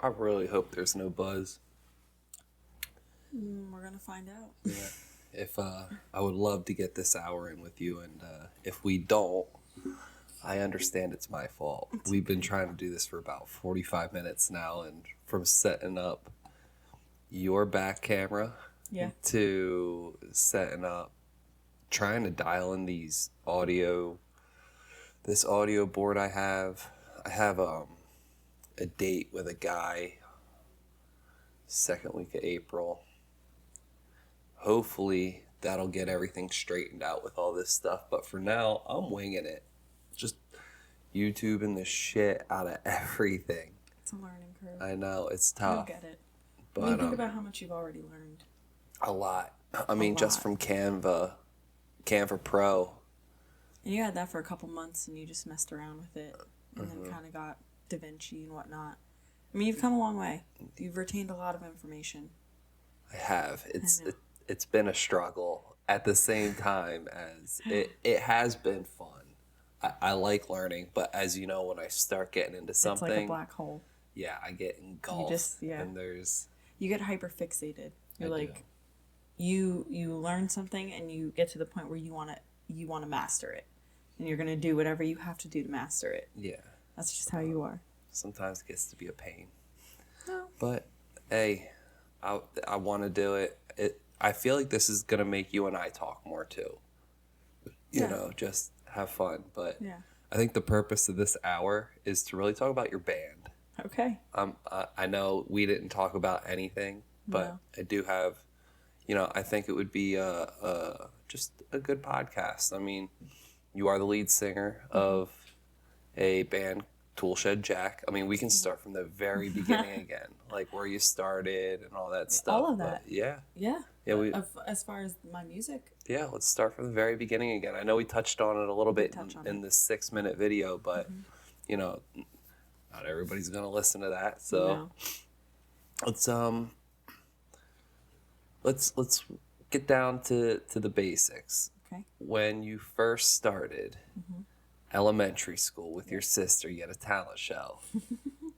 I really hope there's no buzz. We're gonna find out. Yeah. If I would love to get this hour in with you, and if we don't, I understand it's my fault. We've been trying to do this for about 45 minutes now, and from setting up your back camera to setting up, trying to dial in this audio board I have a date with a guy second week of April. Hopefully that'll get everything straightened out with all this stuff, but for now I'm winging it, just YouTubing the shit out of everything. It's a learning curve. I know, it's tough. You'll get it. But I mean, think about how much you've already learned. A lot. I mean, just from Canva Pro. And you had that for a couple months and you just messed around with it and then kind of got DaVinci and whatnot. I mean, you've come a long way. You've retained a lot of information. I have. It's been a struggle at the same time as it has been fun. I like learning, but as you know, when I start getting into something, it's like a black hole. Yeah, I get engulfed. And you get hyper fixated. You're like, you learn something and you get to the point where you want to master it, and you're gonna do whatever you have to do to master it. Yeah, that's just how you are. Sometimes it gets to be a pain. No. But hey, I want to do it. I feel like this is gonna make you and I talk more too. You know, just have fun. But I think the purpose of this hour is to really talk about your band. Okay. I know we didn't talk about anything, but I do have, I think it would be just a good podcast. I mean, you are the lead singer of a band, Toolshed Jack. I mean, we can start from the very beginning again, like where you started and all that stuff. All of that. But yeah. As far as my music. Yeah, let's start from the very beginning again. I know we touched on it a little bit in this 6-minute video, but not everybody's gonna listen to that. So let's get down to the basics. Okay. When you first started elementary school with your sister, you had a talent show.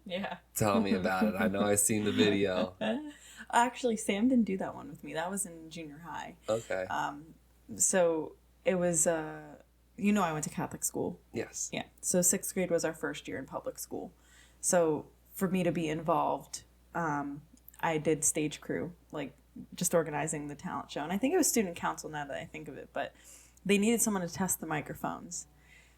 Yeah. Tell me about it. I know I've seen the video. Actually, Sam didn't do that one with me. That was in junior high. Okay. So it was, I went to Catholic school. Yes. Yeah. So 6th grade was our first year in public school. So for me to be involved, I did stage crew, like just organizing the talent show. And I think it was student council now that I think of it, but they needed someone to test the microphones.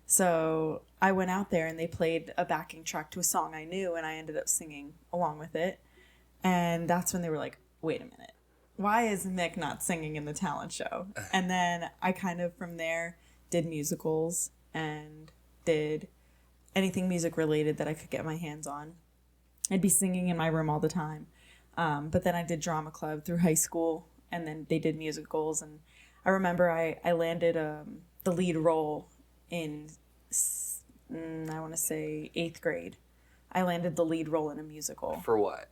So I went out there and they played a backing track to a song I knew, and I ended up singing along with it. And that's when they were like, wait a minute, why is Mick not singing in the talent show? And then I kind of from there did musicals and did anything music related that I could get my hands on. I'd be singing in my room all the time. But then I did drama club through high school, and then they did musicals. And I remember I landed the lead role in, I want to say 8th grade. I landed the lead role in a musical. For what?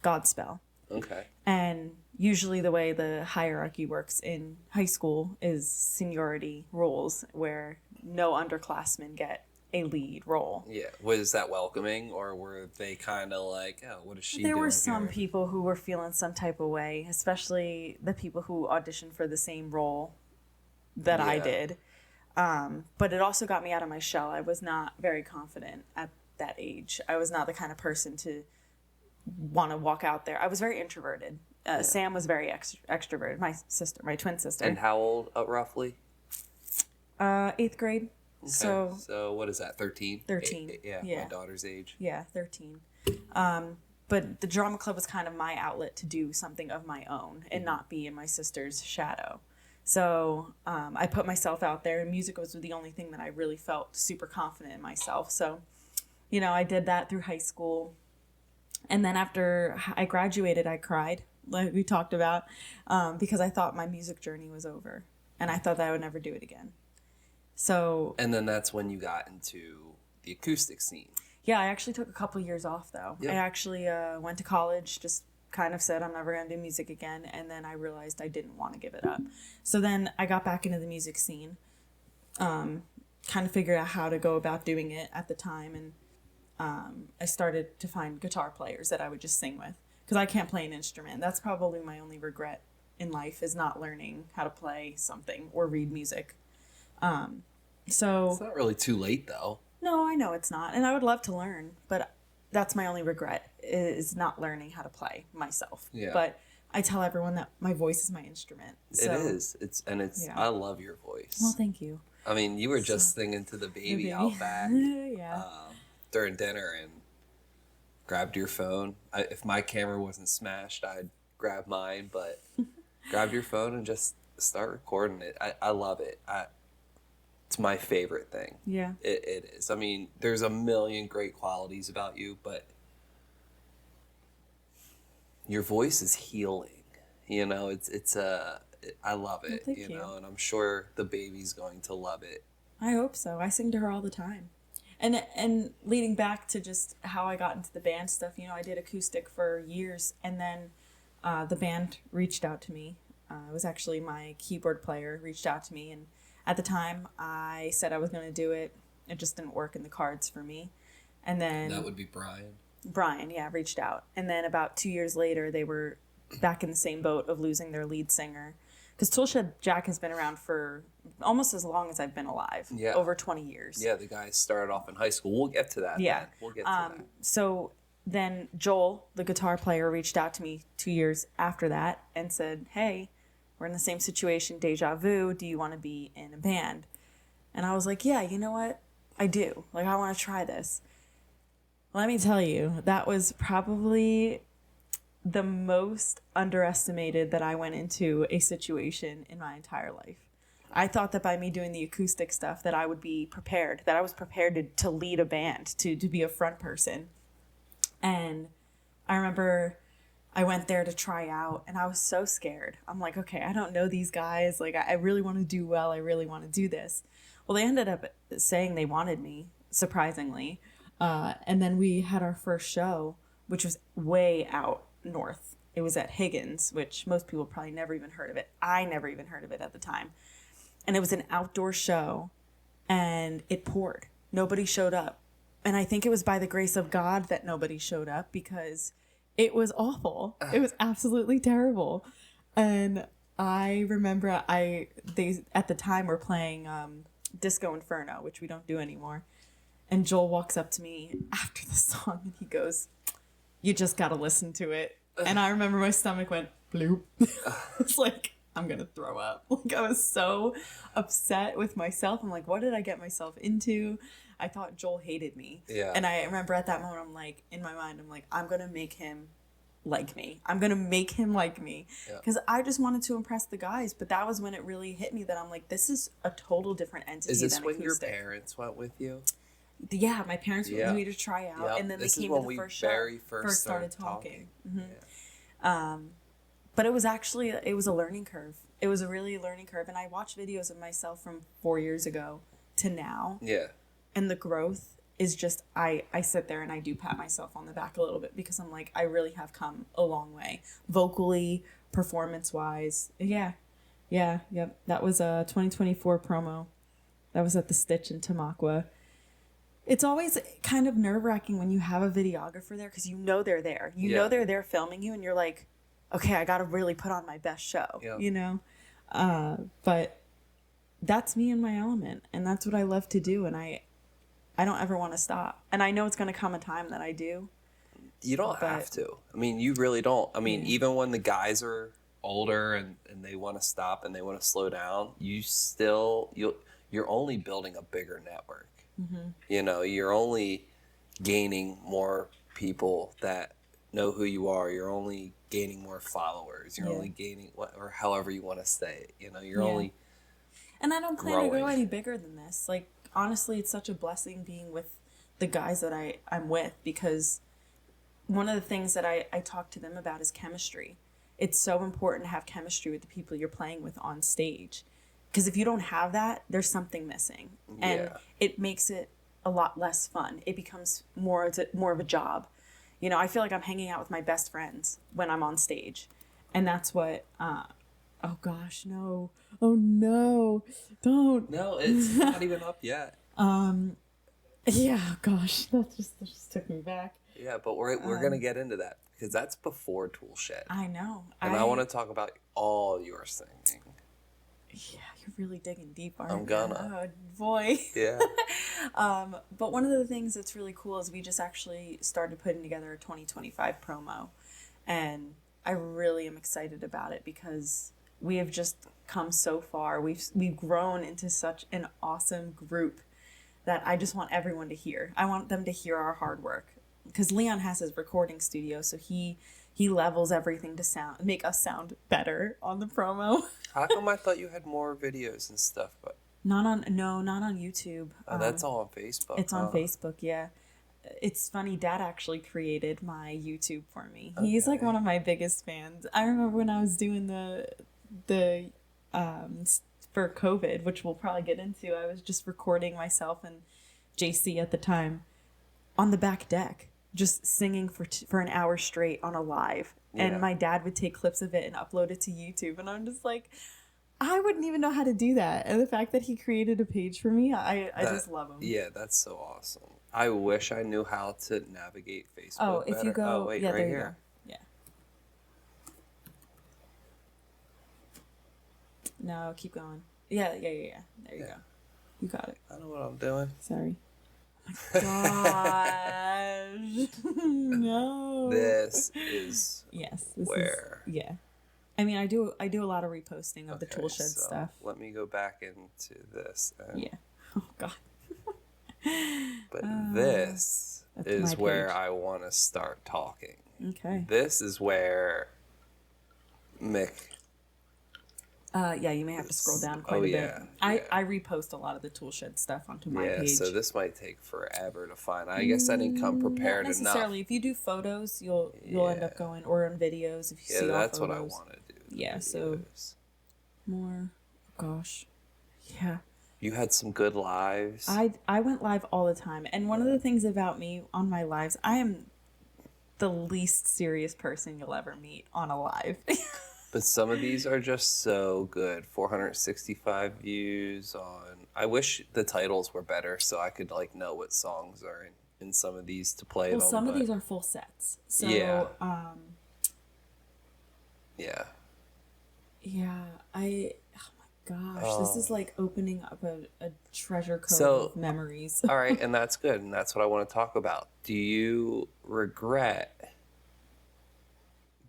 Godspell. Okay. And usually the way the hierarchy works in high school is seniority roles where no underclassmen get a lead role. Yeah. Was that welcoming, or were they kind of like, oh, what is she doing There were some here? people who were feeling some type of way, especially the people who auditioned for the same role that I did. But it also got me out of my shell. I was not very confident at that age. I was not the kind of person to want to walk out there. I was very introverted. Sam was very extroverted. My twin sister. And how old, roughly? 8th grade. Okay. So what is that, 13? 13. Yeah, my daughter's age. Yeah, 13. But the drama club was kind of my outlet to do something of my own and not be in my sister's shadow. So I put myself out there, and music was the only thing that I really felt super confident in myself. So, I did that through high school. And then after I graduated, I cried, like we talked about, because I thought my music journey was over. And I thought that I would never do it again. So. And then that's when you got into the acoustic scene. Yeah, I actually took a couple years off, though. Yep. I actually went to college, just kind of said I'm never going to do music again. And then I realized I didn't want to give it up. So then I got back into the music scene, kind of figured out how to go about doing it at the time. And I started to find guitar players that I would just sing with, because I can't play an instrument. That's probably my only regret in life, is not learning how to play something or read music. So It's not really too late though. no, I know it's not, and I would love to learn, but that's my only regret, is not learning how to play myself. Yeah. But I tell everyone that my voice is my instrument. So. It is. It's. Yeah. I love your voice. Well, thank you. I mean, you were just singing to the baby out back Yeah. during dinner and grabbed your phone. If my camera wasn't smashed, I'd grab mine, but grabbed your phone and just start recording it. I love it. It's my favorite thing. Yeah. It is. I mean, there's a million great qualities about you, but your voice is healing. You know, I love it, Well, thank you you. know, and I'm sure the baby's going to love it. I hope so. I sing to her all the time. And leading back to just how I got into the band stuff, you know, I did acoustic for years, and then the band reached out to me. It was actually my keyboard player reached out to me, and at the time I said I was going to do it. It just didn't work in the cards for me. And then That would be Brian. Brian, yeah, reached out. And then about 2 years later, they were back in the same boat of losing their lead singer. Because Toolshed Jack has been around for almost as long as I've been alive. Yeah. Over 20 years. Yeah, the guy started off in high school. We'll get to that. Yeah. Then. We'll get to that. So then Joel, the guitar player, reached out to me 2 years after that and said, hey, we're in the same situation, deja vu. Do you want to be in a band? And I was like, yeah, you know what? I do. Like, I want to try this. Let me tell you, that was probably the most underestimated that I went into a situation in my entire life. I thought that by me doing the acoustic stuff that I would be prepared, that I was prepared to lead a band, to be a front person. And I remember I went there to try out, and I was so scared. I'm like, okay, I don't know these guys. Like, I really want to do well. I really want to do this. Well, they ended up saying they wanted me, surprisingly. And then we had our first show, which was way out north. It was at Higgins, which most people probably never even heard of it. I never even heard of it at the time. And it was an outdoor show, and it poured. Nobody showed up. And I think it was by the grace of God that nobody showed up, because it was awful. It was absolutely terrible. And I remember they at the time were playing Disco Inferno, which we don't do anymore. And Joel walks up to me after the song and he goes, you just got to listen to it. And I remember my stomach went bloop. It's like, I'm going to throw up. Like, I was so upset with myself. I'm like, what did I get myself into? I thought Joel hated me. Yeah. And I remember at that moment, I'm like, in my mind, I'm like, I'm going to make him like me. I'm going to make him like me. Because I just wanted to impress the guys. But that was when it really hit me that I'm like, this is a total different entity. Is this than when acoustic. Your parents went with you? Yeah, my parents wanted me to try out, and then this they came is to when the we first show. very first started talking. talking. Mm-hmm. But it was actually, it was a learning curve. It was a really learning curve, and I watched videos of myself from 4 years ago to now. Yeah. And the growth is just, I sit there and I do pat myself on the back a little bit, because I'm like, I really have come a long way. Vocally, performance-wise. Yeah. Yep. That was a 2024 promo. That was at the Stitch in Tamaqua. It's always kind of nerve-wracking when you have a videographer there, because you know they're there. You know they're there filming you, and you're like, okay, I got to really put on my best show, you know? But that's me in my element, and that's what I love to do, and I don't ever want to stop. And I know it's going to come a time that I do. You don't have to. I mean, you really don't. I mean, even when the guys are older and they want to stop and they want to slow down, you're only building a bigger network. Mm-hmm. You know, you're only gaining more people that know who you are. You're only gaining more followers. You're only gaining, or however you want to say it. You know, you're only And I don't plan to growing. go any bigger than this. Like, honestly, it's such a blessing being with the guys that I'm with, because one of the things that I talk to them about is chemistry. It's so important to have chemistry with the people you're playing with on stage. Because if you don't have that, there's something missing. And it makes it a lot less fun. It becomes more of a job. You know, I feel like I'm hanging out with my best friends when I'm on stage. And that's what, oh gosh, no. Oh no, don't. No, it's not even up yet. Yeah, gosh, that just took me back. Yeah, but we're gonna get into that because that's before Toolshed, I know. and I want to talk about all your singing. Yeah, you're really digging deep, aren't I'm you? gonna. Oh, boy. Yeah. But one of the things that's really cool is we just actually started putting together a 2025 promo. And I really am excited about it because we have just come so far. We've grown into such an awesome group that I just want everyone to hear. I want them to hear our hard work. Because Leon has his recording studio, so he levels everything to make us sound better on the promo. How come I thought you had more videos and stuff, but Not on YouTube. that's all on Facebook. It's on Facebook, yeah. It's funny, Dad actually created my YouTube for me. He's like Okay. one of my biggest fans. I remember when I was doing the for COVID, which we'll probably get into, I was just recording myself and JC at the time on the back deck, just singing for an hour straight on a live. Yeah. And my dad would take clips of it and upload it to YouTube, and I'm just like, I wouldn't even know how to do that. And the fact that he created a page for me, I just love him. Yeah, that's so awesome. I wish I knew how to navigate Facebook. Oh, if you better. go, Oh, wait, yeah, right there you here. go. Yeah. No, keep going. Yeah. There you go. You got it. I know what I'm doing. Sorry. Gosh. No. This is Yes. where. Yeah. I mean, I do a lot of reposting of the Okay, Toolshed so stuff. Let me go back into this. And, Yeah. Oh God. But this that's is my where page. I want to start talking. Okay. This is where Mick. Yeah, you may have to scroll down quite a bit. yeah. I repost a lot of the Toolshed stuff onto my page. So this might take forever to find. I guess I didn't come prepared Not necessarily. enough. If you do photos, you'll end up going, or on videos if you see all that's photos. what I want to do. Yeah, so more. Gosh, yeah. You had some good lives. I went live all the time, and one of the things about me on my lives, I am the least serious person you'll ever meet on a live. But some of these are just so good. 465 views on. I wish the titles were better so I could know what songs are in some of these to play them. Some of these are full sets. So Yeah. yeah, oh my gosh, this is like opening up a treasure cove of memories. All right, and that's good, and that's what I want to talk about. Do you regret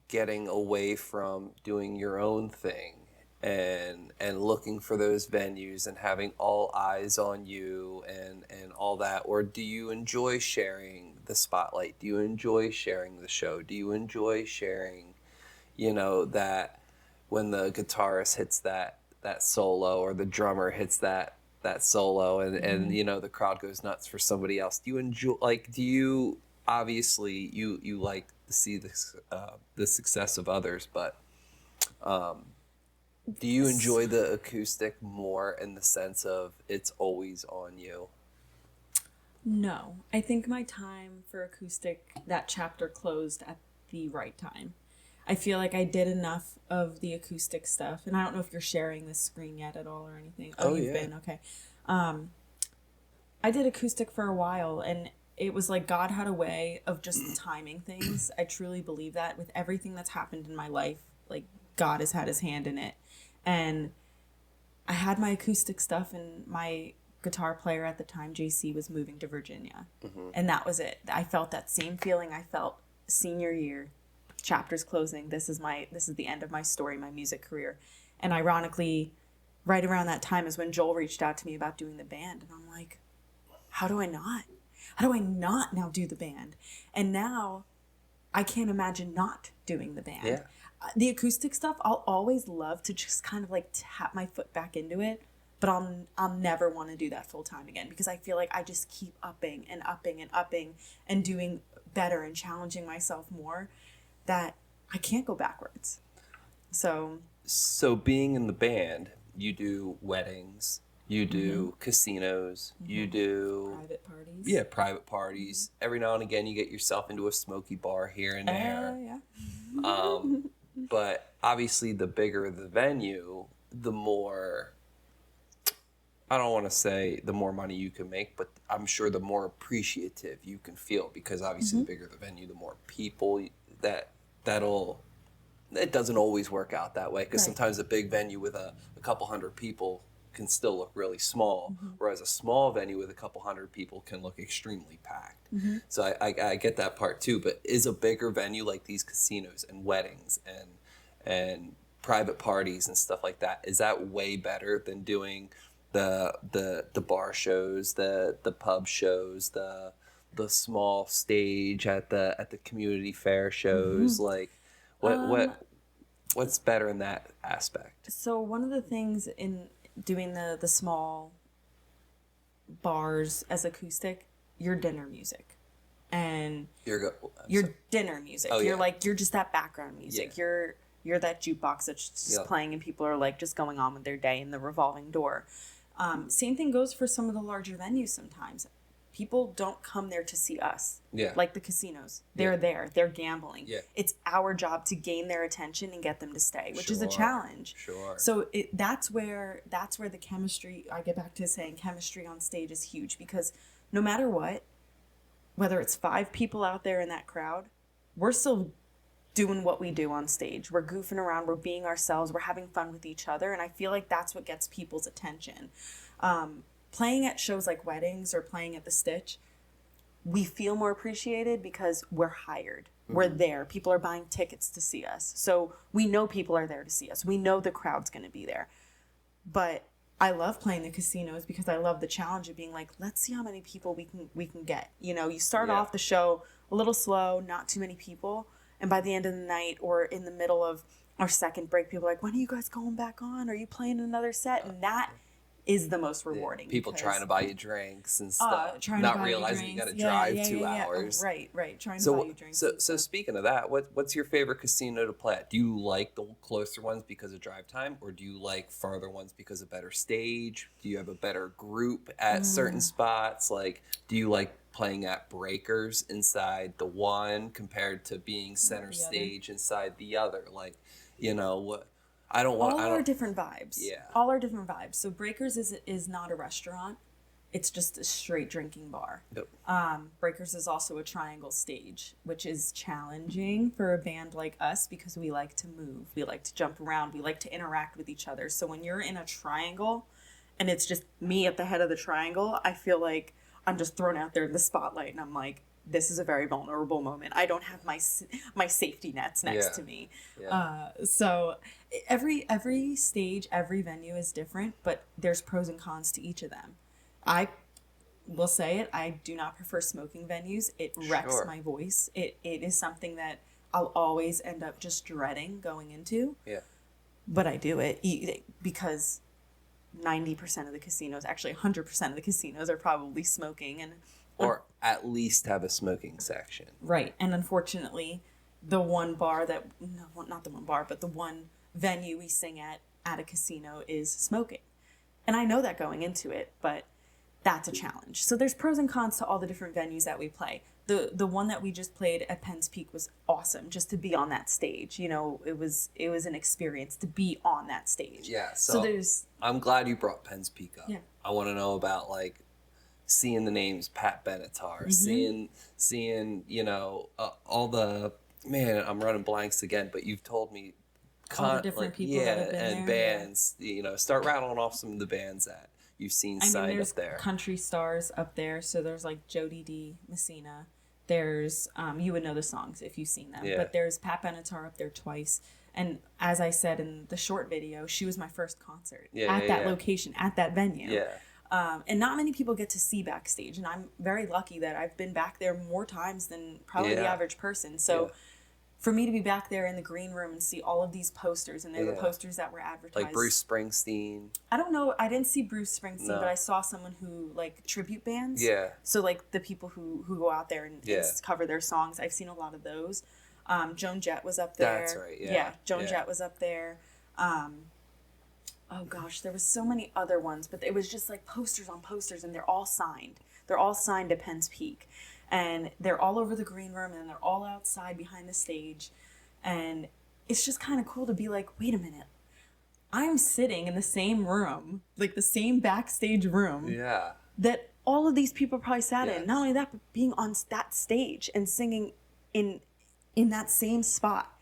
getting away from doing your own thing and looking for those venues and having all eyes on you and all that, or do you enjoy sharing the spotlight? Do you enjoy sharing the show? Do you enjoy sharing, that when the guitarist hits that solo, or the drummer hits that solo, and the crowd goes nuts for somebody else? Do you enjoy, do you, obviously you like to see the success of others, but do you enjoy the acoustic more in the sense of it's always on you? No, I think my time for acoustic, that chapter closed at the right time. I feel like I did enough of the acoustic stuff, and I don't know if you're sharing this screen yet at all or anything. Oh, you've been, okay. I did acoustic for a while, and it was like God had a way of just timing things. I truly believe that with everything that's happened in my life, like God has had his hand in it. And I had my acoustic stuff, and my guitar player at the time, JC, was moving to Virginia. Mm-hmm. And that was it. I felt that same feeling I felt senior year. Chapter's closing. This is the end of my story, my music career. And ironically, right around that time is when Joel reached out to me about doing the band. And I'm like, how do I not now do the band? And now I can't imagine not doing the band. Yeah. The acoustic stuff, I'll always love to just kind of tap my foot back into it, but I'll never want to do that full time again, because I feel like I just keep upping and upping and upping and doing better and challenging myself more, that I can't go backwards. So being in the band, you do weddings, you do casinos, you do private parties. Yeah, private parties. Every now and again, you get yourself into a smoky bar here and there. Yeah. But obviously, the bigger the venue, the more I don't want to say the more money you can make, but I'm sure the more appreciative you can feel, because obviously the bigger the venue, the more people that'll it doesn't always work out that way, because Right. sometimes a big venue with a couple hundred people can still look really small, whereas a small venue with a couple hundred people can look extremely packed. So I get that part too, but is a bigger venue like these casinos and weddings and private parties and stuff like that, is that way better than doing the bar shows, the pub shows, the small stage at the community fair shows? Like what's better in that aspect? So one of the things in doing the small bars as acoustic, your dinner music. And your dinner music. Oh, you're yeah. like, you're just that background music. Yeah. You're that jukebox that's just playing and people are like just going on with their day in the revolving door. Same thing goes for some of the larger venues sometimes. People don't come there to see us. Yeah. Like the casinos. They're there. They're gambling. Yeah. It's our job to gain their attention and get them to stay, which is a challenge. Sure. So that's where the chemistry, I get back to saying chemistry on stage is huge, because no matter what, whether it's 5 people out there in that crowd, we're still doing what we do on stage. We're goofing around, we're being ourselves, we're having fun with each other, and I feel like that's what gets people's attention. Playing at shows like weddings or playing at the Stitch, we feel more appreciated because we're hired. We're there. People are buying tickets to see us. So we know people are there to see us. We know the crowd's going to be there. But I love playing the casinos because I love the challenge of being like, let's see how many people we can get. You know, you start off the show a little slow, not too many people, and by the end of the night or in the middle of our second break, people are like, when are you guys going back on? Are you playing another set? And that is the most rewarding. People trying to buy you drinks and stuff, not realizing you got to drive 2 hours. Right. Trying to buy you drinks. So speaking of that, what's your favorite casino to play at? Do you like the closer ones because of drive time, or do you like farther ones because of better stage? Do you have a better group at certain spots? Like, do you like playing at breakers inside the one compared to being center stage inside the other? Like, you know what? All are different vibes. Yeah. All are different vibes. So Breakers is not a restaurant. It's just a straight drinking bar. Yep. Breakers is also a triangle stage, which is challenging for a band like us because we like to move. We like to jump around. We like to interact with each other. So when you're in a triangle and it's just me at the head of the triangle, I feel like I'm just thrown out there in the spotlight and I'm like, this is a very vulnerable moment. I don't have my safety nets next to me. Yeah. So every stage, every venue is different, but there's pros and cons to each of them. I will say it, I do not prefer smoking venues. It wrecks my voice. It is something that I'll always end up just dreading going into. Yeah. But I do it because 90% of the casinos, actually 100% of the casinos are probably smoking, and or at least have a smoking section. Right. And unfortunately, the one bar not the one bar, but the one venue we sing at a casino is smoking. And I know that going into it, but that's a challenge. So there's pros and cons to all the different venues that we play. The one that we just played at Penn's Peak was awesome, just to be on that stage. You know, it was an experience to be on that stage. Yeah. So I'm glad you brought Penn's Peak up. Yeah. I want to know about like seeing the names Pat Benatar, seeing you know all the I'm running blanks again, but you've told me all the different people that have been and there, bands. You know, start rattling off some of the bands that you've seen signed up there. Country stars up there, so there's like Jody D. Messina. There's you would know the songs if you've seen them, but there's Pat Benatar up there twice. And as I said in the short video, she was my first concert at that location, at that venue. Yeah. And not many people get to see backstage, and I'm very lucky that I've been back there more times than probably the average person. So for me to be back there in the green room and see all of these posters, and they're the posters that were advertised. Like Bruce Springsteen. I don't know. I didn't see Bruce Springsteen, but I saw someone who, like, tribute bands. Yeah. So, like, the people who go out there and cover their songs. I've seen a lot of those. Joan Jett was up there. That's right, yeah. Joan Jett was up there. Oh gosh, there was so many other ones, but it was just like posters on posters, and they're all signed. They're all signed at Penn's Peak, and they're all over the green room, and they're all outside behind the stage, and it's just kind of cool to be like, wait a minute, I'm sitting in the same room, like the same backstage room Yeah. that all of these people probably sat Yes. in. Not only that, but being on that stage and singing in that same spot.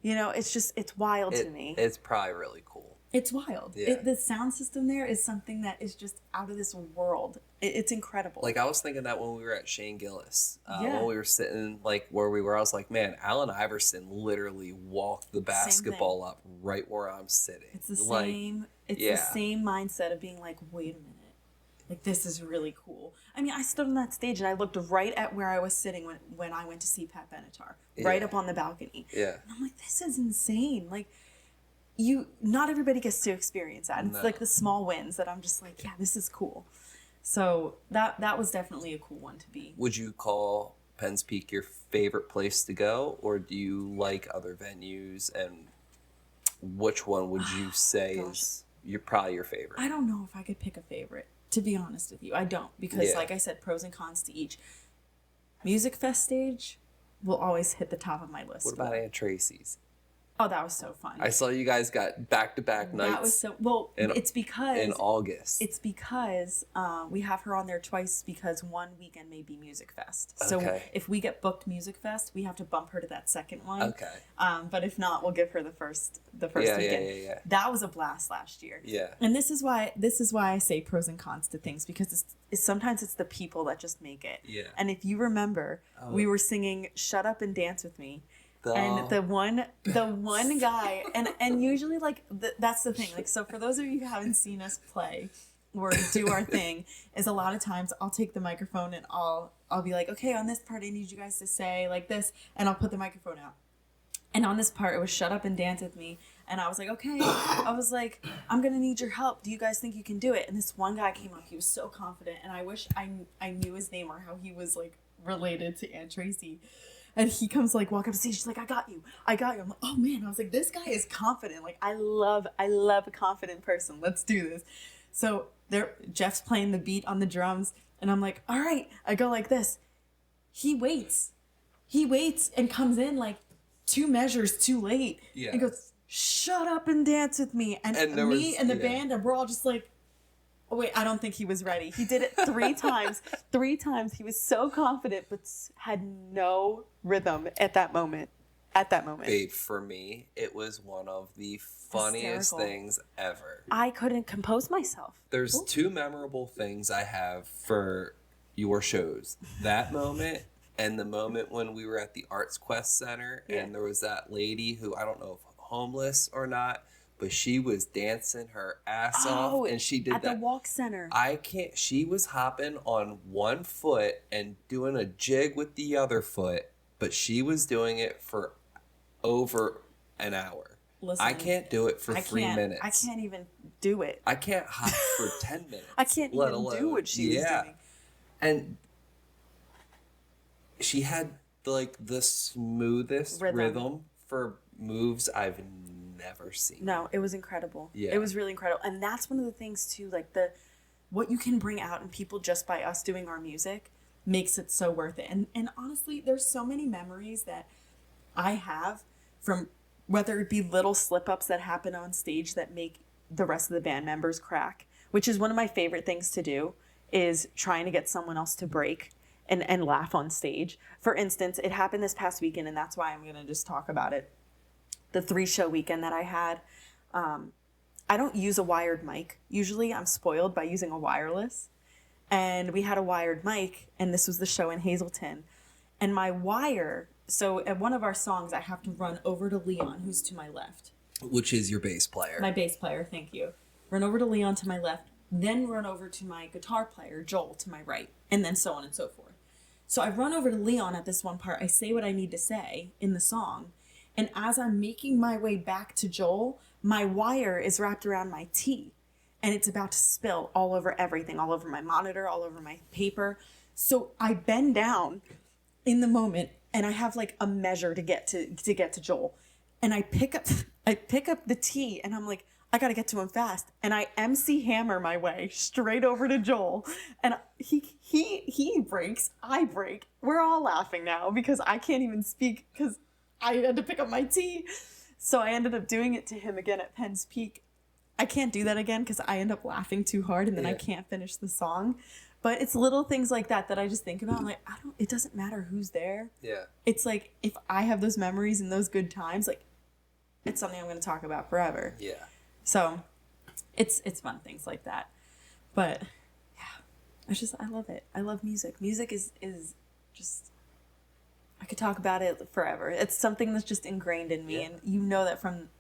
You know, it's wild to me. It's probably really cool. It's wild. Yeah. The sound system there is something that is just out of this world. It's incredible. Like, I was thinking that when we were at Shane Gillis, Yeah. when we were sitting, like, where we were, I was like, man, Allen Iverson literally walked the basketball up right where I'm sitting. It's the like, same. It's yeah. the same mindset of being like, wait a minute, like this is really cool. I mean, I stood on that stage and I looked right at where I was sitting when I went to see Pat Benatar, right Yeah. up on the balcony. Yeah. And I'm like, this is insane. Like, not everybody gets to experience that. It's No. like the small wins that I'm just like, yeah, this is cool. So that was definitely a cool one to be. Would you call Penn's Peak your favorite place to go, or do you like other venues, and which one would you say Gosh. is probably your favorite? I don't know if I could pick a favorite, to be honest with you. I don't, because Yeah. like I said, pros and cons to each. Music Fest stage will always hit the top of my list. What about Aunt Tracy's? Oh, that was so fun. I saw you guys got back-to-back nights. That was so well. It's because in August. It's because we have her on there twice because one weekend may be Music Fest. So Okay. if we get booked Music Fest, we have to bump her to that second one. Okay. But if not, we'll give her the first Yeah, weekend. yeah. That was a blast last year. Yeah. And this is why I say pros and cons to things, because it's sometimes it's the people that just make it. Yeah. And if you remember, we were singing "Shut Up and Dance with Me." And the one guy, and usually like that's the thing. Like, so for those of you who haven't seen us play or do our thing, is a lot of times I'll take the microphone and I'll be like, okay, on this part I need you guys to say like this, and I'll put the microphone out. And on this part it was "Shut Up and Dance with Me," and I was like, okay, I was like, I'm gonna need your help. Do you guys think you can do it? And this one guy came up. He was so confident, and I wish I knew his name or how he was like related to Aunt Tracy. And he comes like walk up stage. She's like, I got you. I'm like, oh man. I was like, this guy is confident. Like, I love a confident person. Let's do this. So Jeff's playing the beat on the drums, and I'm like, all right. I go like this. He waits and comes in like 2 measures too late. Yeah. And goes, shut up and dance with me. And me and the band, and we're all just like, oh, wait, I don't think he was ready. He did it 3 times. 3 times. He was so confident, but had no rhythm at that moment. Babe, for me, it was one of the funniest Hysterical. things ever. I couldn't compose myself. There's 2 memorable things I have for your shows. That moment and the moment when we were at the Arts Quest Center and there was that lady who, I don't know if homeless or not, but she was dancing her ass off, and she did at that. the Walk Center. She was hopping on one foot and doing a jig with the other foot, but she was doing it for over an hour. Listen, I can't do it for 3 minutes. I can't even do it. I can't hop for 10 minutes. I can't let even alone, do what she was doing. And she had like the smoothest rhythm for moves I've never seen. No, it was incredible. Yeah. It was really incredible. And that's one of the things too, like what you can bring out in people just by us doing our music makes it so worth it. And honestly, there's so many memories that I have from whether it be little slip-ups that happen on stage that make the rest of the band members crack, which is one of my favorite things to do, is trying to get someone else to break and laugh on stage. For instance, it happened this past weekend, and that's why I'm going to just talk about it. The 3-show weekend that I had, I don't use a wired mic. Usually I'm spoiled by using a wireless. And we had a wired mic, and this was the show in Hazleton. And my wire, so at one of our songs, I have to run over to Leon, who's to my left. Which is your bass player. My bass player, thank you. Run over to Leon to my left, then run over to my guitar player, Joel, to my right, and then so on and so forth. So I run over to Leon at this one part. I say what I need to say in the song. And as I'm making my way back to Joel, my wire is wrapped around my T. And it's about to spill all over everything, all over my monitor, all over my paper. So I bend down in the moment, and I have like a measure to get to Joel. And I pick up the T, and I'm like, I gotta get to him fast. And I MC Hammer my way straight over to Joel. And he breaks, I break. We're all laughing now because I can't even speak because I had to pick up my T. So I ended up doing it to him again at Penn's Peak. I can't do that again because I end up laughing too hard and then I can't finish the song. But it's little things like that that I just think about. I'm like, it doesn't matter who's there. Yeah. It's like, if I have those memories and those good times, like, it's something I'm going to talk about forever. Yeah. So it's fun things like that. But yeah, I love it. I love music. Music is just, I could talk about it forever. It's something that's just ingrained in me. And you know that from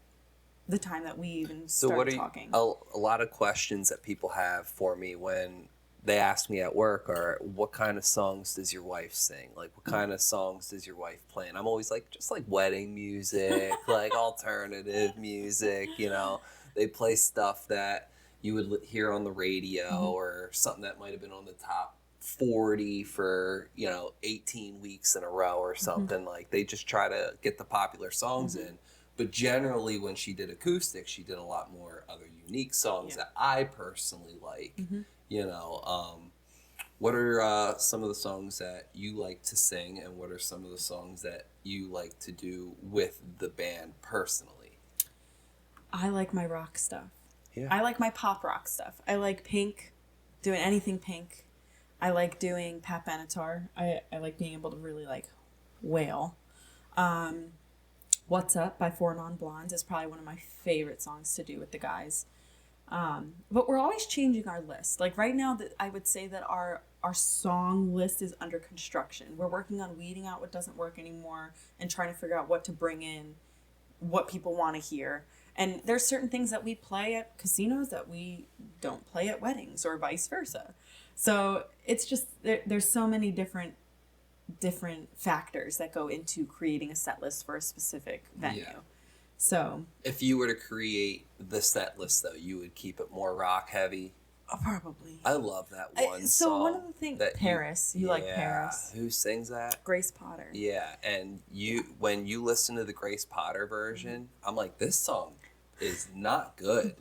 the time that we even started talking. A lot of questions that people have for me when they ask me at work are, what kind of songs does your wife sing? Like, what kind of songs does your wife play? And I'm always like, just like wedding music, like alternative music, you know. They play stuff that you would hear on the radio or something that might have been on the top 40 for, 18 weeks in a row or something. Like, they just try to get the popular songs in. But generally, when she did acoustic, she did a lot more other unique songs that I personally like. What are some of the songs that you like to sing, and what are some of the songs that you like to do with the band personally? I like my rock stuff. Yeah. I like my pop rock stuff. I like Pink, doing anything Pink. I like doing Pat Benatar. I like being able to really like wail. What's Up by Four Non Blondes is probably one of my favorite songs to do with the guys. But we're always changing our list. Like right now, I would say that our song list is under construction. We're working on weeding out what doesn't work anymore and trying to figure out what to bring in, what people want to hear. And there's certain things that we play at casinos that we don't play at weddings or vice versa. So it's just, there's so many different factors that go into creating a set list for a specific venue. Yeah. So if you were to create the set list, though, you would keep it more rock heavy. Probably. I love that one song. So one of the things, Paris. You like Paris? Who sings that? Grace Potter. Yeah, and when you listen to the Grace Potter version, I'm like, this song is not good.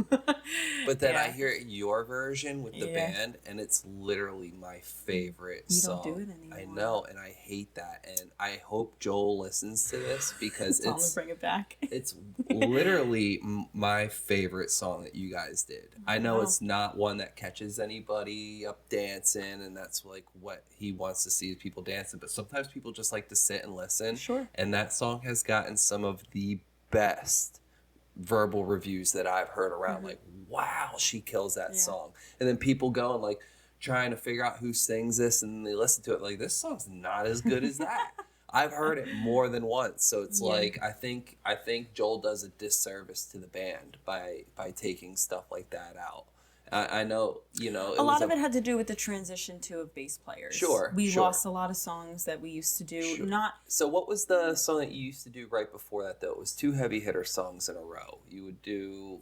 But then I hear your version with the band, and it's literally my favorite song. You don't do it anymore. I know, and I hate that. And I hope Joel listens to this because Tell him to bring it back. It's literally my favorite song that you guys did. I know it's not one that catches anybody up dancing, and that's like what he wants to see is people dancing. But sometimes people just like to sit and listen. Sure. And that song has gotten some of the best verbal reviews that I've heard around. Like, wow, she kills that song. And then people go and like trying to figure out who sings this, and they listen to it like, this song's not as good as that. I've heard it more than once. So it's like, I think Joel does a disservice to the band by taking stuff like that out. I know, a lot of it had to do with the transition of bass players. Sure. We lost a lot of songs that we used to do. Sure. Not. So what was the song that you used to do right before that, though? It was 2 heavy hitter songs in a row. You would do...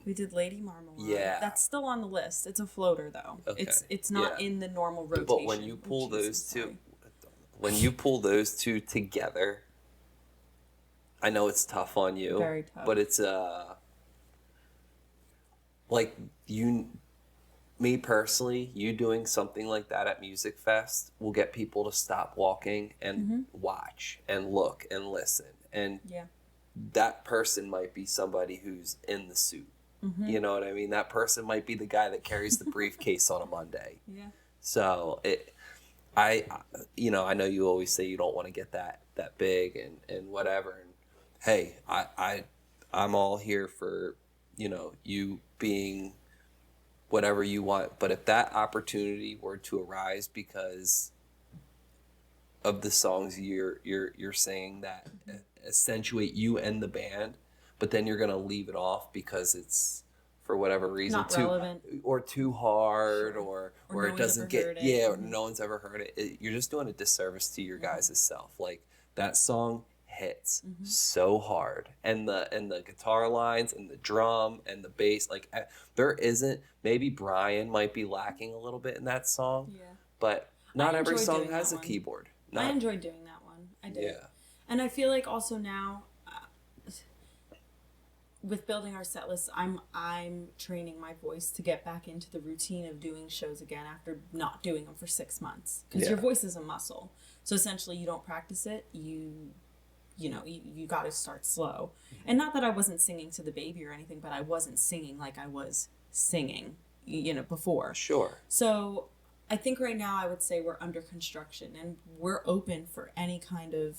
we did Lady Marmalade. Yeah. That's still on the list. It's a floater, though. Okay. It's not in the normal rotation. But when you pull those two together, I know it's tough on you. Very tough. But it's like me personally, you doing something like that at Music Fest will get people to stop walking and watch and look and listen. And that person might be somebody who's in the suit. You know what I mean? That person might be the guy that carries the briefcase on a Monday. Yeah. So I know you always say you don't want to get that big and whatever. And hey, I'm all here for, you being whatever you want. But if that opportunity were to arise because of the songs you're saying that accentuate you and the band, but then you're going to leave it off because it's for whatever reason not relevant or too hard or no it doesn't get or no one's ever heard it. You're just doing a disservice to your guys' self. Like, that song hits so hard, and the guitar lines and the drum and the bass, like there isn't, maybe Brian might be lacking a little bit in that song, but not every song has a keyboard. I enjoyed doing that one. I did. Yeah. And I feel like also now with building our set list, I'm training my voice to get back into the routine of doing shows again after not doing them for 6 months, because your voice is a muscle. So essentially, you don't practice it, you you got to start slow. And not that I wasn't singing to the baby or anything, but I wasn't singing like I was singing, before. Sure. So I think right now I would say we're under construction and we're open for any kind of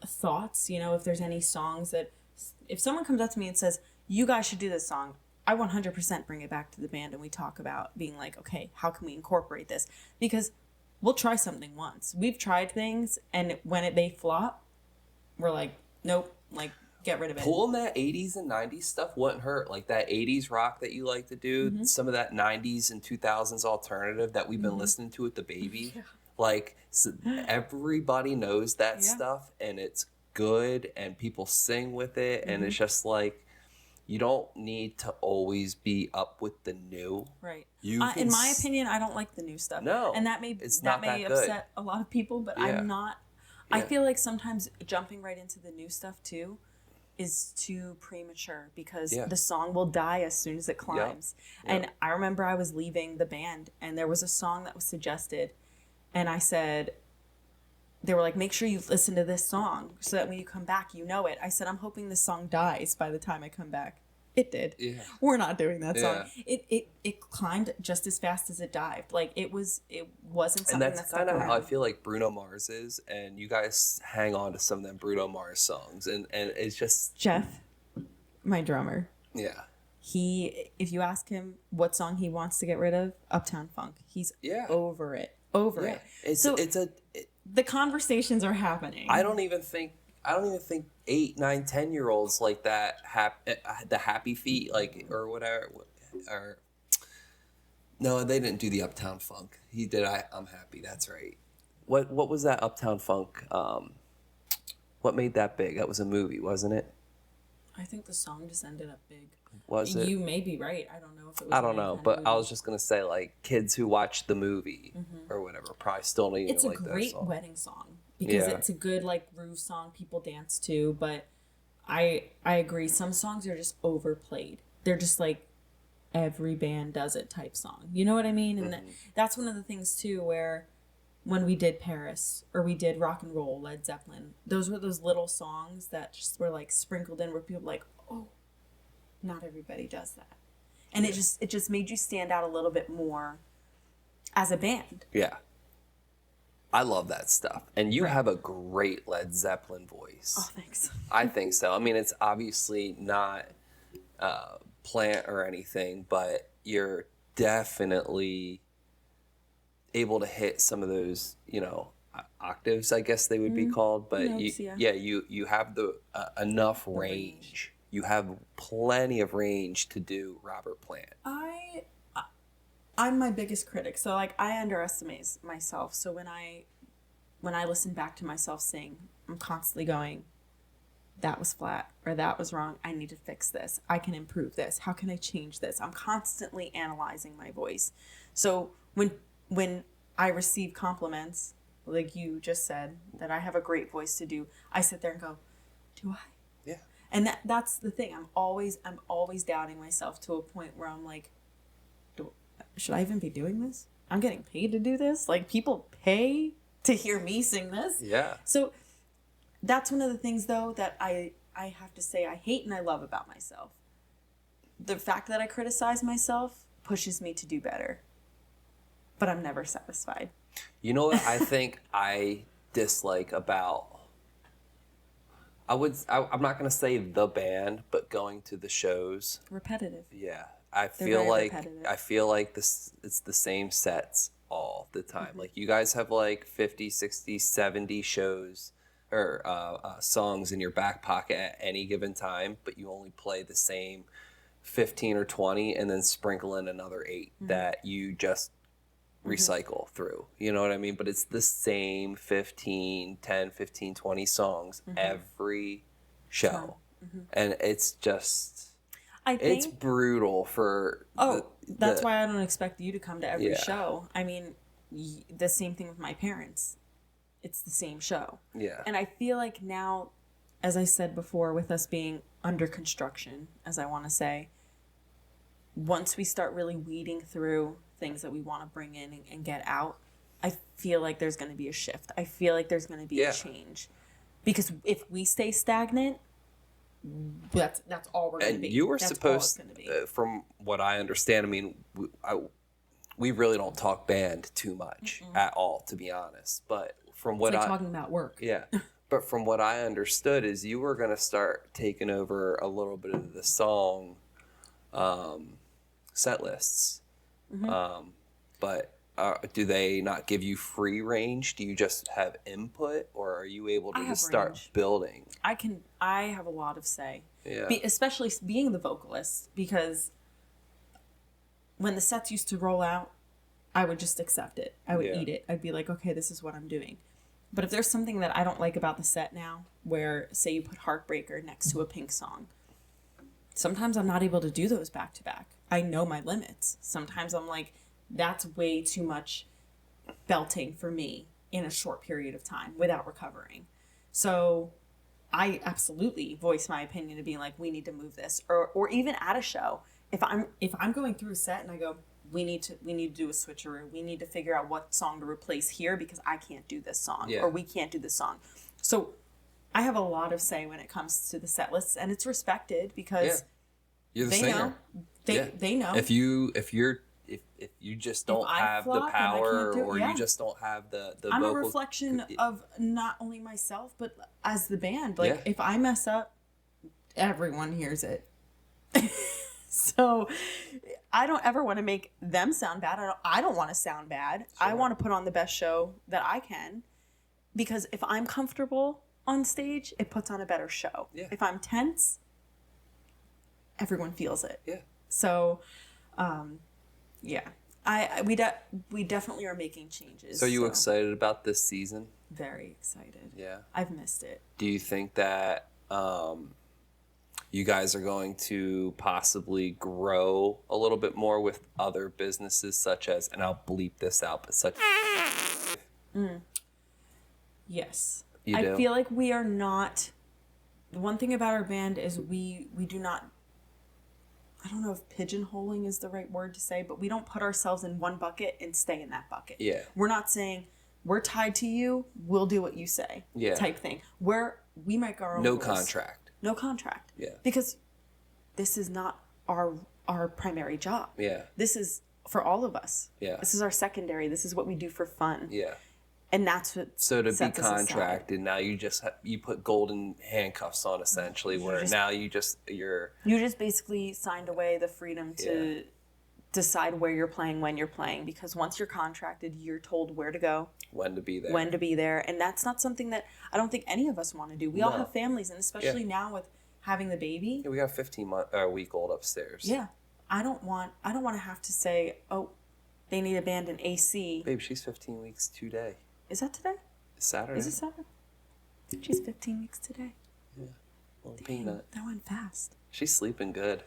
thoughts. If there's any songs that, if someone comes up to me and says, you guys should do this song, I 100% bring it back to the band and we talk about being like, okay, how can we incorporate this? Because we'll try something once. We've tried things, and when they flop, we're like, nope, like, get rid of it. Pulling that 80s and 90s stuff wouldn't hurt. Like that 80s rock that you like to do, some of that 90s and 2000s alternative that we've been listening to with the baby. Yeah. Like, so everybody knows that stuff, and it's good, and people sing with it, and it's just like, you don't need to always be up with the new. Right. In my opinion, I don't like the new stuff. No. And that may upset a lot of people, but I'm not. Yeah. I feel like sometimes jumping right into the new stuff too is too premature because the song will die as soon as it climbs. Yep. And I remember I was leaving the band and there was a song that was suggested, and I said, they were like, make sure you listen to this song so that when you come back, you know it. I said, I'm hoping this song dies by the time I come back. It did. Yeah. We're not doing that song. It climbed just as fast as it dived. Like it wasn't something. And that's kind of how I feel like Bruno Mars is, and you guys hang on to some of them Bruno Mars songs, and it's just Jeff, my drummer. Yeah. If you ask him what song he wants to get rid of, Uptown Funk. He's over it. Over it. The conversations are happening. I don't even think 8, 9, 10-year-olds like that the Happy Feet, like, or whatever, or no, they didn't do the Uptown Funk. He did I'm Happy. That's right. What was that Uptown Funk? What made that big? That was a movie, wasn't it? I think the song just ended up big. Was it? You may be right. I don't know if it was. I don't know, but I was just gonna say, like, kids who watch the movie or whatever probably still don't even like that song. It's a great wedding song because it's a good like groove song people dance to. But I agree, some songs are just overplayed. They're just like every band does it type song. You know what I mean? And that's one of the things too, where when we did Paris or we did Rock and Roll, Led Zeppelin, those were those little songs that just were like sprinkled in where people were like, oh, not everybody does that. And it just made you stand out a little bit more as a band. Yeah. I love that stuff. And you have a great Led Zeppelin voice. Oh, thanks. I think so. I mean, it's obviously not plant or anything, but you're definitely able to hit some of those, octaves, I guess they would be called. But notes, you have the enough range. You have plenty of range to do Robert Plant. I'm my biggest critic, so like I underestimate myself. So when I listen back to myself sing, I'm constantly going, that was flat or that was wrong. I need to fix this. I can improve this. How can I change this? I'm constantly analyzing my voice. So when I receive compliments, like you just said, that I have a great voice to do, I sit there and go, do I? Yeah. And that's the thing. I'm always doubting myself to a point where I'm like, should I even be doing this? I'm getting paid to do this? Like, people pay to hear me sing this? Yeah. So that's one of the things, though, that I have to say I hate and I love about myself. The fact that I criticize myself pushes me to do better. But I'm never satisfied. You know what I think I dislike about... I'm not going to say the band, but going to the shows. Repetitive. Yeah. I feel like it's the same sets all the time. Mm-hmm. Like, you guys have like 50, 60, 70 shows or songs in your back pocket at any given time, but you only play the same 15 or 20 and then sprinkle in another 8 that you just recycle through. You know what I mean? But it's the same 10, 15, 20 songs every show. And it's just... it's brutal for... that's why I don't expect you to come to every show. I mean, the same thing with my parents. It's the same show. Yeah. And I feel like now, as I said before, with us being under construction, as I want to say, once we start really weeding through things that we want to bring in and get out, I feel like there's going to be a shift. I feel like there's going to be a change. Because if we stay stagnant, that's all we're going to be. And you were that's supposed, from what I understand, I mean, we really don't talk band too much at all, to be honest. But from what talking about work. Yeah. But from what I understood is you were going to start taking over a little bit of the song set lists. But do they not give you free range? Do you just have input, or are you able to just start building? I have a lot of say. Yeah. Especially being the vocalist, because when the sets used to roll out, I would just accept it. I would eat it. I'd be like, okay, this is what I'm doing. But if there's something that I don't like about the set now, where, say, you put Heartbreaker next to a Pink song, sometimes I'm not able to do those back to back. I know my limits. Sometimes I'm like, that's way too much belting for me in a short period of time without recovering. So I absolutely voice my opinion of being like, we need to move this, or even at a show. If I'm going through a set and I go, we need to do a switcheroo. We need to figure out what song to replace here because I can't do this song, or we can't do this song. So I have a lot of say when it comes to the set lists, and it's respected because you're the singer. They know. If you just don't have the power, or you just don't have the I'm vocal, a reflection of not only myself but as the band. Like if I mess up, everyone hears it. So I don't ever want to make them sound bad. I don't want to sound bad. Sure. I want to put on the best show that I can, because if I'm comfortable on stage, it puts on a better show. Yeah. If I'm tense, everyone feels it. Yeah. So, we definitely are making changes. So are you excited about this season? Very excited. Yeah. I've missed it. Do you think that you guys are going to possibly grow a little bit more with other businesses such as, and I'll bleep this out, but such... Yes. You do? I feel like we are not... The one thing about our band is we do not... I don't know if pigeonholing is the right word to say, but we don't put ourselves in one bucket and stay in that bucket. Yeah. We're not saying, we're tied to you, we'll do what you say, type thing. We make our own rules. No contract. Yeah. Because this is not our primary job. Yeah. This is for all of us. Yeah. This is our secondary. This is what we do for fun. Yeah. And that's what So to be contracted, now you just you put golden handcuffs on, essentially, now you just basically signed away the freedom to decide where you're playing, when you're playing, because once you're contracted, you're told where to go, when to be there, and that's not something that I don't think any of us want to do. We all have families, and especially now with having the baby. Yeah, we got a 15-week-old upstairs. Yeah, I don't want to have to say, oh, they need a band in AC. Babe, she's 15 weeks today. Is that today? It's Saturday. Is it Saturday? She's 15 weeks today. Yeah, little peanut. That went fast. She's sleeping good.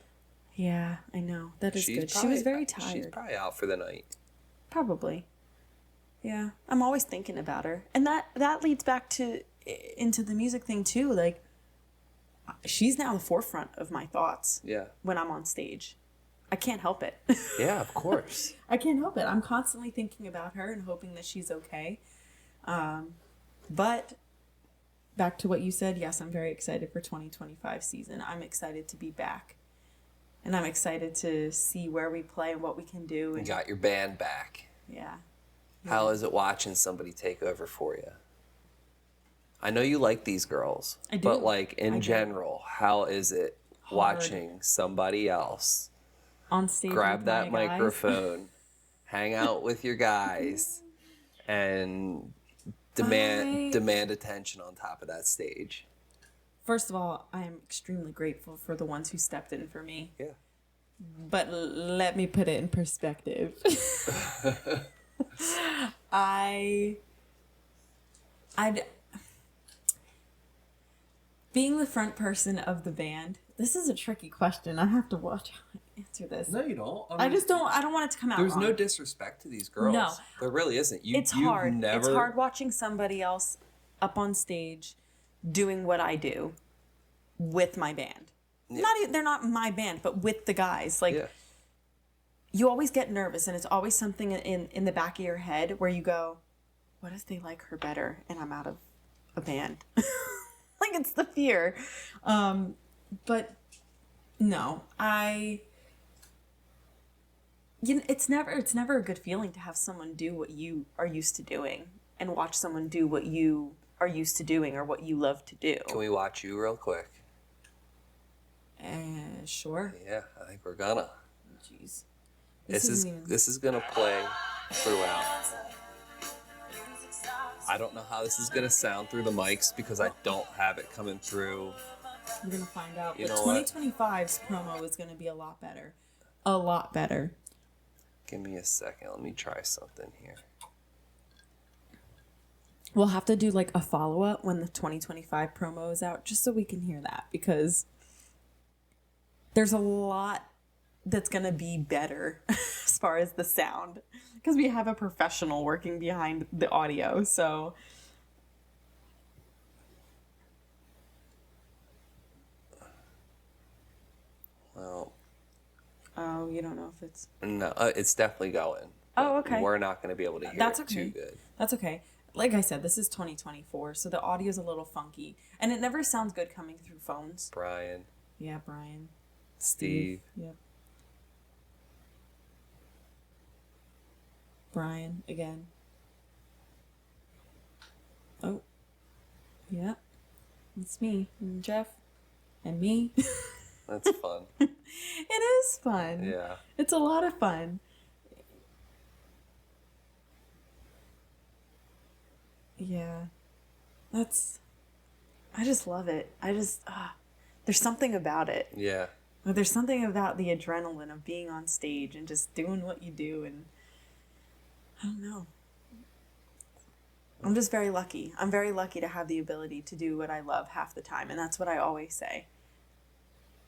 Yeah, I know. That is good. She was very tired. She's probably out for the night. Probably. Yeah. I'm always thinking about her. And that leads back into the music thing too. Like, she's now the forefront of my thoughts. Yeah. When I'm on stage. I can't help it. Yeah, of course. I can't help it. I'm constantly thinking about her and hoping that she's okay. But back to what you said, yes, I'm very excited for 2025 season. I'm excited to be back. And I'm excited to see where we play and what we can do. You got your band back. Yeah. How is it watching somebody take over for you? I know you like these girls. I do. But like in general, how is it watching somebody else on stage, grab that microphone, hang out with your guys, and demand attention on top of that stage? First of all, I am extremely grateful for the ones who stepped in for me. Yeah. But let me put it in perspective. Being the front person of the band, this is a tricky question. I have to watch how I answer this. No, you don't. I don't want it to come out There's wrong. No disrespect to these girls. No. There really isn't. It's hard. It's hard watching somebody else up on stage doing what I do with my band. Yeah. They're not my band, but with the guys. Like, you always get nervous, and it's always something in the back of your head where you go, what if they like her better and I'm out of a band? Like, it's the fear. But no, it's never a good feeling to have someone do what you are used to doing and watch someone do what you are used to doing or what you love to do. Can we watch you real quick? Sure. Yeah, I think we're gonna. Jeez. This is gonna play throughout. I don't know how this is gonna sound through the mics because I don't have it coming through. We're gonna find out. You But know what? 2025's promo is gonna be a lot better. A lot better. Give me a second. Let me try something here. We'll have to do like a follow-up when the 2025 promo is out just so we can hear that, because there's a lot that's going to be better as far as the sound, because we have a professional working behind the audio. So Well, oh, you don't know if it's no, it's definitely going. Oh, okay. We're not going to be able to hear That's it okay. too good. That's okay. Like I said, this is 2024, so the audio's a little funky, and it never sounds good coming through phones. Brian, Yeah, Brian. Steve. Yep. Brian again. Oh. Yep. It's me and Jeff and me. That's fun. It is fun. Yeah. It's a lot of fun. Yeah. I just love it. There's something about it. Yeah. There's something about the adrenaline of being on stage and just doing what you do, and I don't know. I'm just very lucky. I'm very lucky to have the ability to do what I love half the time, and that's what I always say.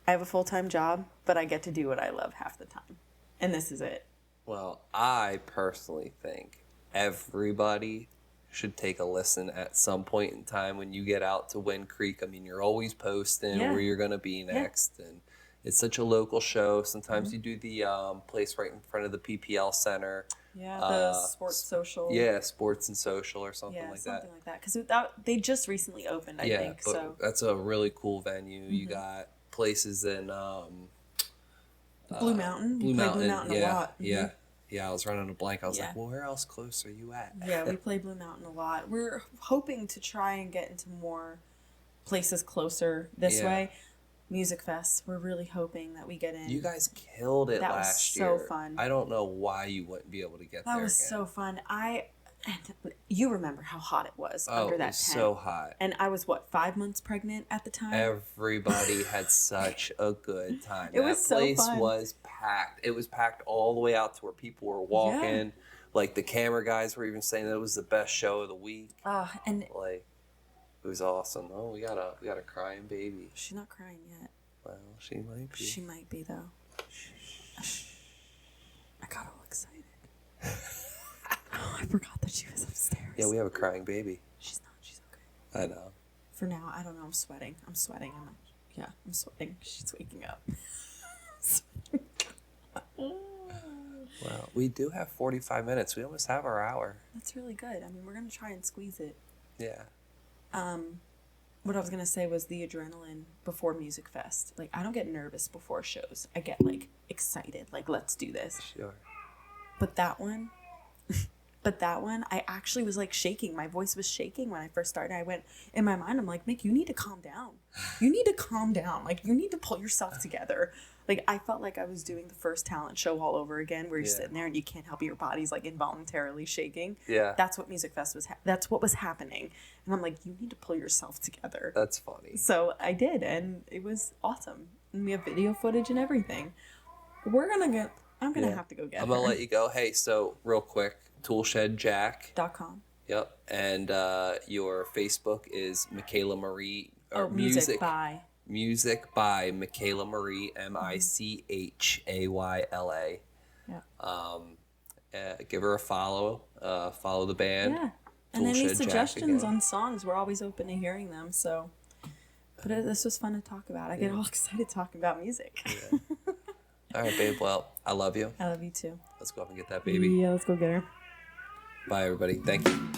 I have a full-time job, but I get to do what I love half the time, and this is it. Well, I personally think everybody should take a listen at some point in time when you get out to Wind Creek. I mean, you're always posting Yeah. where you're going to be next, and it's such a local show. Sometimes you do the place right in front of the PPL Center. Yeah, the sports social. Yeah, sports and social or something Yeah, like something that. like that. Because they just recently opened, I think. But So that's a really cool venue. You got places in Blue Mountain. We play Blue Mountain a lot. Yeah. Yeah, I was running a blank. I was Yeah. like, well, where else close are you at? Yeah, we play Blue Mountain a lot. We're hoping to try and get into more places closer this way. Music Fest. We're really hoping that we get in. You guys killed it That was last so year. fun. I don't know why you wouldn't be able to get there That was again. so fun. And you remember how hot it was under it that was tent. so hot. And I was, 5 months pregnant at the time? Everybody had such a good time. It was so place fun. was packed. It was packed all the way out to where people were walking. Like the camera guys were even saying that it was the best show of the week. And Like, it was awesome. Oh, we got a crying baby. she's not crying yet. Well, she might be. She might be, though. I got all excited. Oh, I forgot that she was upstairs. Yeah, we have a crying baby. She's not. She's okay. I know. For now, I don't know. I'm sweating. I'm sweating. I'm sweating. She's waking up. Well, we do have 45 minutes. We almost have our hour. That's really good. I mean, we're going to try and squeeze it. Yeah. What I was going to say was the adrenaline before Music Fest. Like, I don't get nervous before shows. I get, like, excited. Like, let's do this. Sure. But that one, I actually was like shaking. My voice was shaking when I first started. I went, in my mind, I'm like, Mick, you need to calm down. You need to calm down. Like, you need to pull yourself together. Like, I felt like I was doing the first talent show all over again, where you're sitting there and you can't help it. Your body's like involuntarily shaking. Yeah. That's what Music Fest was. That's what was happening. And I'm like, you need to pull yourself together. That's funny. So I did, and it was awesome. And we have video footage and everything. I'm gonna have to go get I'm going to her. let you go. Hey, so real quick, Toolshed Jack. .com. Yep. And your Facebook is Michayla Marie. Or Music by. Music by Michayla Marie, Michayla. Yeah. Give her a follow. Follow the band. Yeah. And any Toolshed Jack suggestions again. on songs, we're always open to hearing them. So, but this was fun to talk about. I get all excited talking about music. Yeah. All right, babe. Well, I love you. I love you too. Let's go up and get that baby. Yeah, let's go get her. Bye, everybody. Thank you.